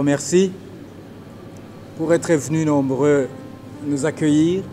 remercie pour être venus nombreux nous accueillir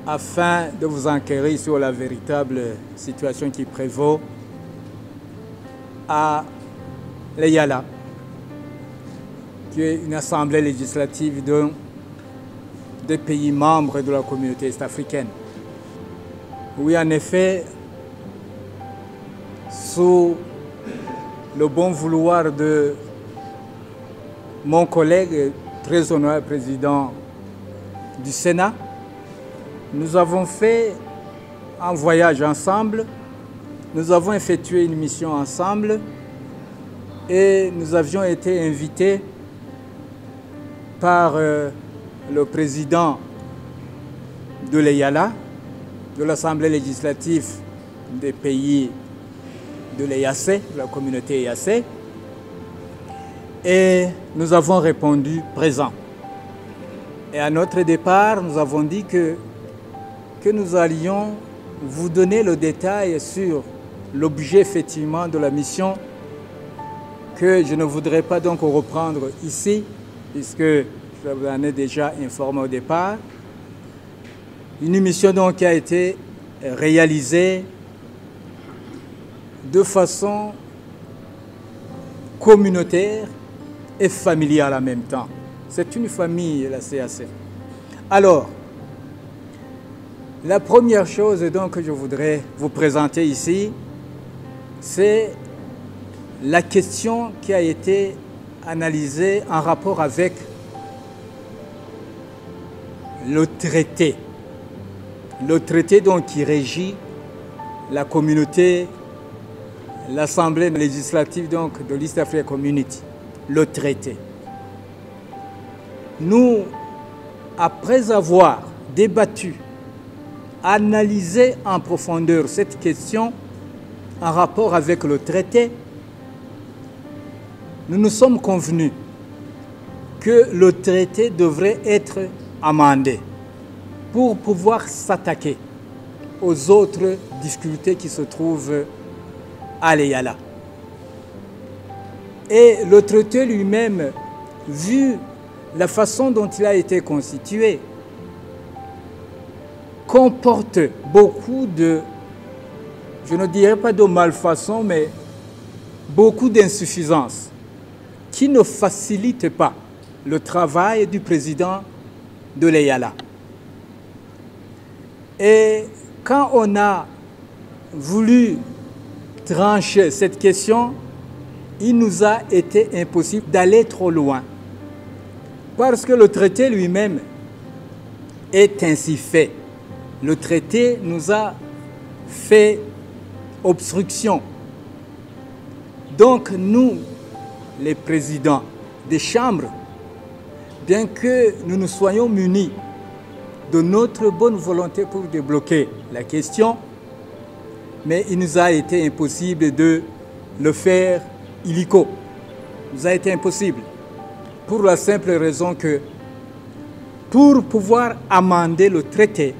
afin de vous enquérir sur la véritable situation qui prévaut à l'EYALA, qui est une assemblée législative des pays membres de la communauté est-africaine. Oui, en effet, sous le bon vouloir de mon collègue, très honorable président du Sénat, nous avons fait un voyage ensemble, nous avons effectué une mission ensemble et nous avions été invités par le président de l'EYALA, de l'Assemblée législative des pays de l'EAC, de la communauté EAC, et nous avons répondu présent. Et à notre départ, nous avons dit que nous allions vous donner le détail sur l'objet effectivement de la mission, que je ne voudrais pas donc reprendre ici, puisque je vous en ai déjà informé au départ. Une mission donc qui a été réalisée de façon communautaire et familiale en même temps. C'est une famille, la CAC. Alors, la première chose donc que je voudrais vous présenter ici, c'est la question qui a été analysée en rapport avec le traité. Le traité donc qui régit la communauté, l'Assemblée législative donc de l'East African Community, le traité. Nous, après avoir débattu, analysé en profondeur cette question en rapport avec le traité, nous nous sommes convenus que le traité devrait être amendé pour pouvoir s'attaquer aux autres difficultés qui se trouvent à l'EYALA. Et le traité lui-même, vu la façon dont il a été constitué, comporte beaucoup de, je ne dirais pas de malfaçon, mais beaucoup d'insuffisances qui ne facilitent pas le travail du président de l'EYALA. Et quand on a voulu trancher cette question, il nous a été impossible d'aller trop loin. Parce que le traité lui-même est ainsi fait. Le traité nous a fait obstruction. Donc nous, les présidents des chambres, bien que nous nous soyons munis de notre bonne volonté pour débloquer la question, mais il nous a été impossible de le faire illico. Il nous a été impossible. Pour la simple raison que pour pouvoir amender le traité,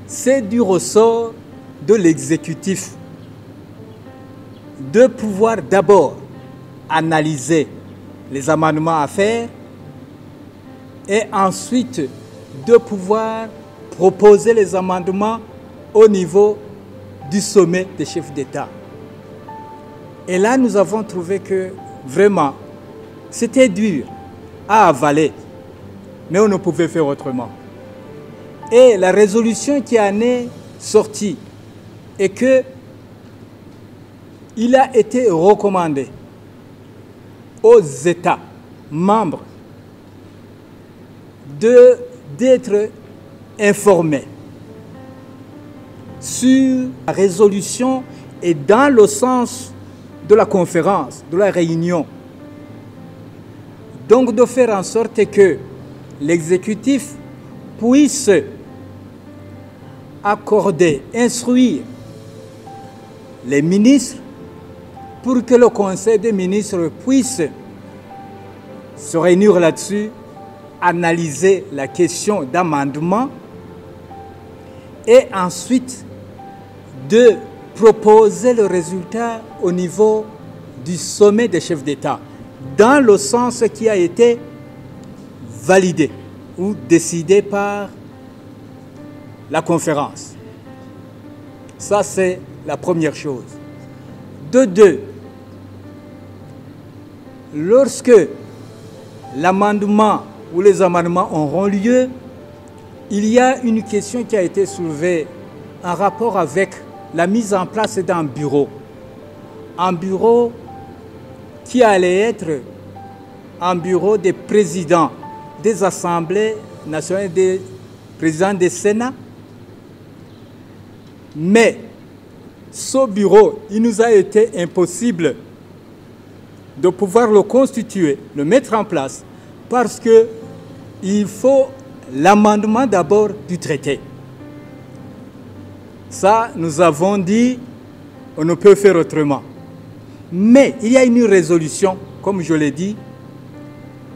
c'est du ressort de l'exécutif de pouvoir d'abord analyser les amendements à faire et ensuite de pouvoir proposer les amendements au niveau du sommet des chefs d'État. Et là, nous avons trouvé que vraiment, c'était dur à avaler, mais on ne pouvait faire autrement. Et la résolution qui en est sortie est que il a été recommandé aux États membres d'être informés sur la résolution et dans le sens de la conférence, de la réunion. Donc de faire en sorte que l'exécutif puisse accorder, instruire les ministres pour que le Conseil des ministres puisse se réunir là-dessus, analyser la question d'amendement et ensuite de proposer le résultat au niveau du sommet des chefs d'État, dans le sens qui a été validé ou décidé par la conférence. Ça, c'est la première chose. De deux, lorsque l'amendement ou les amendements auront lieu, il y a une question qui a été soulevée en rapport avec la mise en place d'un bureau. Un bureau qui allait être un bureau des présidents des assemblées nationales, des présidents des Sénats. Mais ce bureau, il nous a été impossible de pouvoir le constituer, le mettre en place, parce qu'il faut l'amendement d'abord du traité. Ça, nous avons dit, on ne peut faire autrement. Mais il y a une résolution, comme je l'ai dit,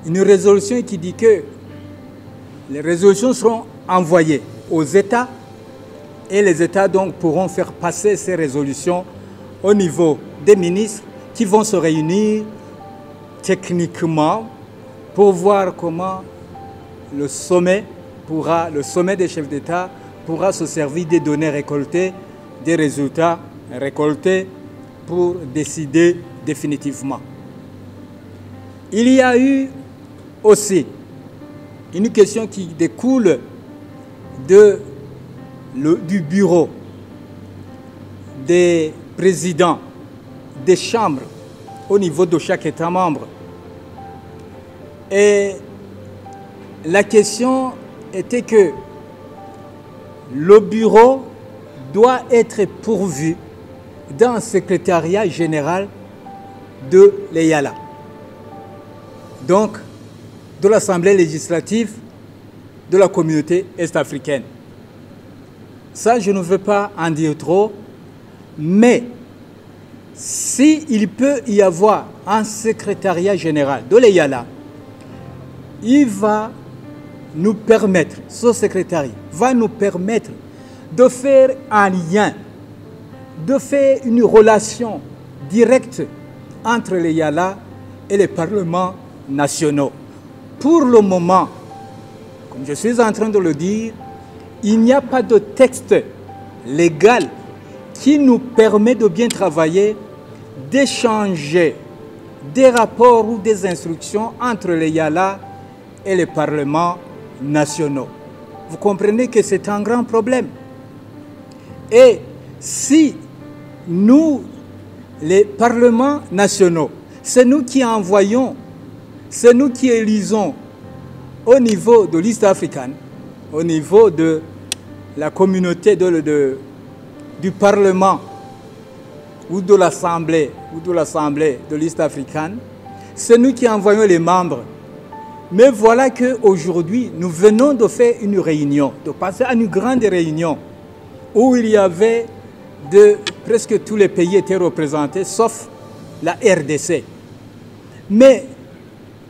une résolution qui dit que les résolutions seront envoyées aux États et les États donc pourront faire passer ces résolutions au niveau des ministres qui vont se réunir techniquement pour voir comment le sommet des chefs d'État pourra se servir des données récoltées, des résultats récoltés pour décider définitivement. Il y a eu aussi une question qui découle du bureau des présidents des chambres au niveau de chaque État membre. Et la question était que le bureau doit être pourvu d'un secrétariat général de l'EIALA, donc de l'Assemblée législative de la communauté est-africaine. Ça, je ne veux pas en dire trop, mais s'il peut y avoir un secrétariat général de l'EIALA, il va nous permettre, ce secrétariat va nous permettre de faire un lien, de faire une relation directe entre l'EIALA et les parlements nationaux. Pour le moment, comme je suis en train de le dire, il n'y a pas de texte légal qui nous permet de bien travailler, d'échanger des rapports ou des instructions entre l'EIALA et les parlements nationaux. Vous comprenez que c'est un grand problème. Et si nous, les parlements nationaux, c'est nous qui envoyons, c'est nous qui élisons au niveau de l'East African, au niveau de la communauté du Parlement ou de l'Assemblée de l'East African, c'est nous qui envoyons les membres. Mais voilà qu'aujourd'hui, nous venons de faire une réunion, de passer à une grande réunion où il y avait presque tous les pays étaient représentés, sauf la RDC. Mais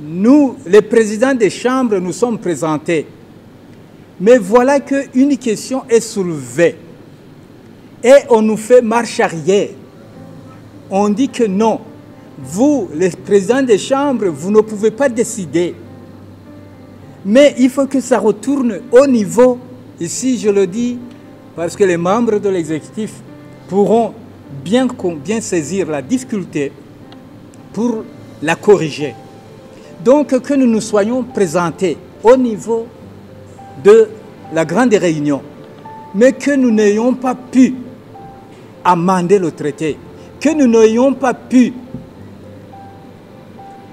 nous, les présidents des chambres, nous sommes présentés. Mais voilà qu'une question est soulevée. Et on nous fait marche arrière. On dit que non, vous, les présidents des chambres, vous ne pouvez pas décider. Mais il faut que ça retourne au niveau, ici je le dis, parce que les membres de l'exécutif pourront bien saisir la difficulté pour la corriger. Donc que nous nous soyons présentés au niveau de la grande réunion, mais que nous n'ayons pas pu amender le traité, que nous n'ayons pas pu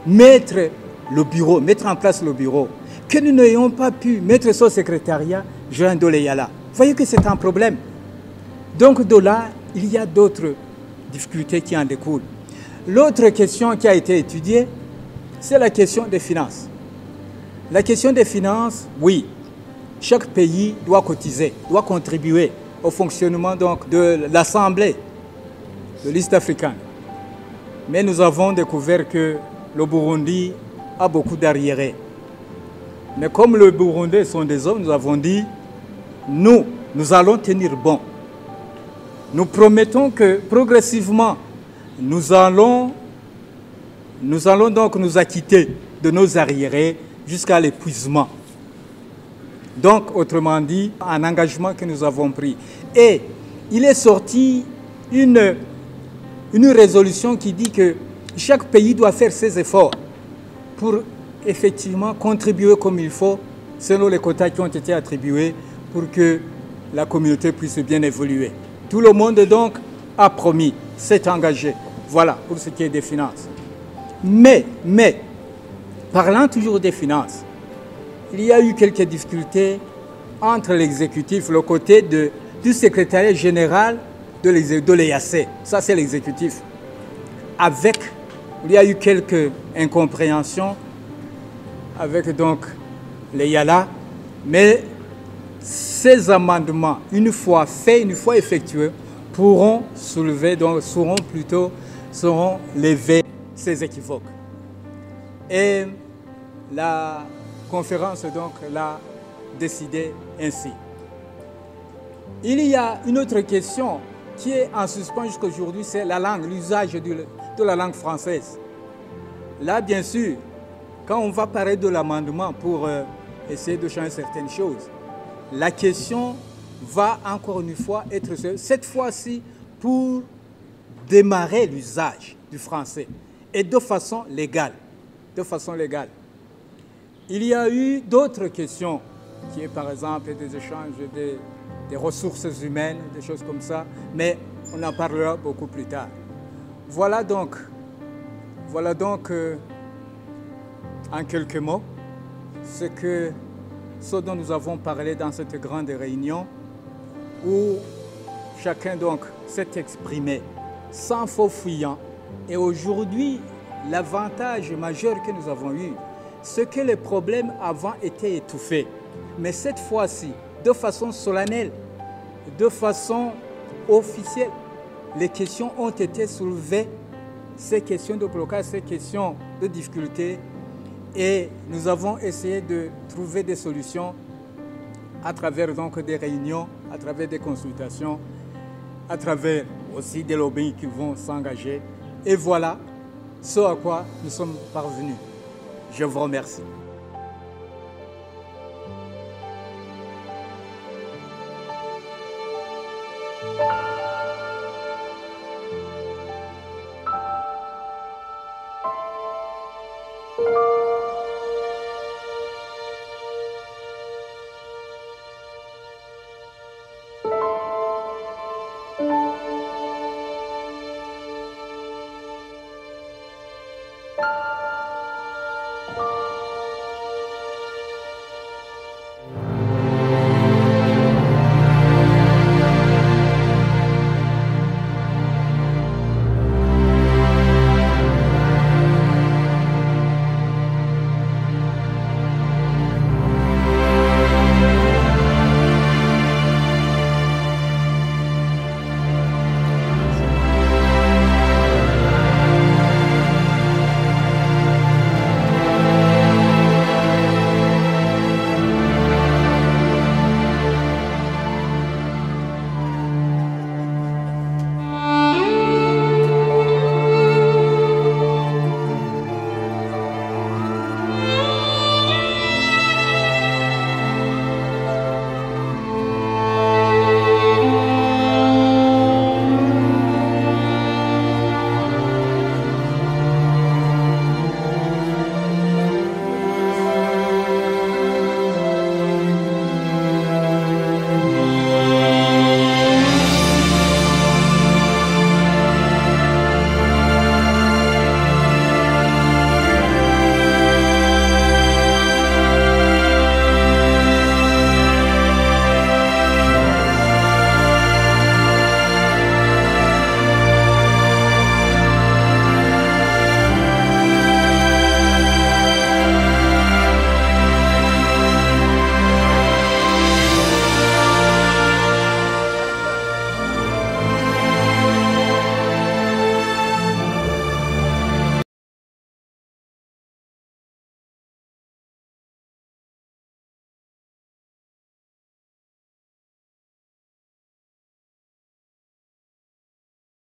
mettre en place le bureau, que nous n'ayons pas pu mettre ce secrétariat joint de l'EIALA. Vous voyez que c'est un problème. Donc de là, il y a d'autres difficultés qui en découlent. L'autre question qui a été étudiée, c'est la question des finances. La question des finances, oui, chaque pays doit cotiser, doit contribuer au fonctionnement donc, de l'Assemblée de l'East African. Mais nous avons découvert que le Burundi a beaucoup d'arriérés. Mais comme le Burundi sont des hommes, nous avons dit, nous allons tenir bon. Nous promettons que progressivement, nous allons Nous allons donc nous acquitter de nos arriérés jusqu'à l'épuisement. Donc, autrement dit, un engagement que nous avons pris. Et il est sorti une résolution qui dit que chaque pays doit faire ses efforts pour effectivement contribuer comme il faut selon les quotas qui ont été attribués pour que la communauté puisse bien évoluer. Tout le monde donc a promis, s'est engagé. Voilà pour ce qui est des finances. Mais, parlant toujours des finances, il y a eu quelques difficultés entre l'exécutif, le côté du secrétariat général de l'EAC. Ça, c'est l'exécutif. Il y a eu quelques incompréhensions avec donc les YALA, mais ces amendements, une fois faits, une fois effectués, seront levés ces équivoques. Et la conférence donc l'a décidé ainsi. Il y a une autre question qui est en suspens jusqu'à aujourd'hui, c'est la langue, l'usage de la langue française. Là, bien sûr, quand on va parler de l'amendement pour essayer de changer certaines choses, la question va encore une fois être, cette fois-ci, pour démarrer l'usage du français et de façon légale. De façon légale. Il y a eu d'autres questions, qui est par exemple des échanges des ressources humaines, des choses comme ça, mais on en parlera beaucoup plus tard. Voilà donc en quelques mots, ce dont nous avons parlé dans cette grande réunion, où chacun donc s'est exprimé sans faux fuyant. Et aujourd'hui, l'avantage majeur que nous avons eu, c'est que les problèmes avant étaient étouffés. Mais cette fois-ci, de façon solennelle, de façon officielle, les questions ont été soulevées, ces questions de blocage, ces questions de difficulté, et nous avons essayé de trouver des solutions à travers donc des réunions, à travers des consultations, à travers aussi des lobbies qui vont s'engager. Et voilà ce à quoi nous sommes parvenus. Je vous remercie.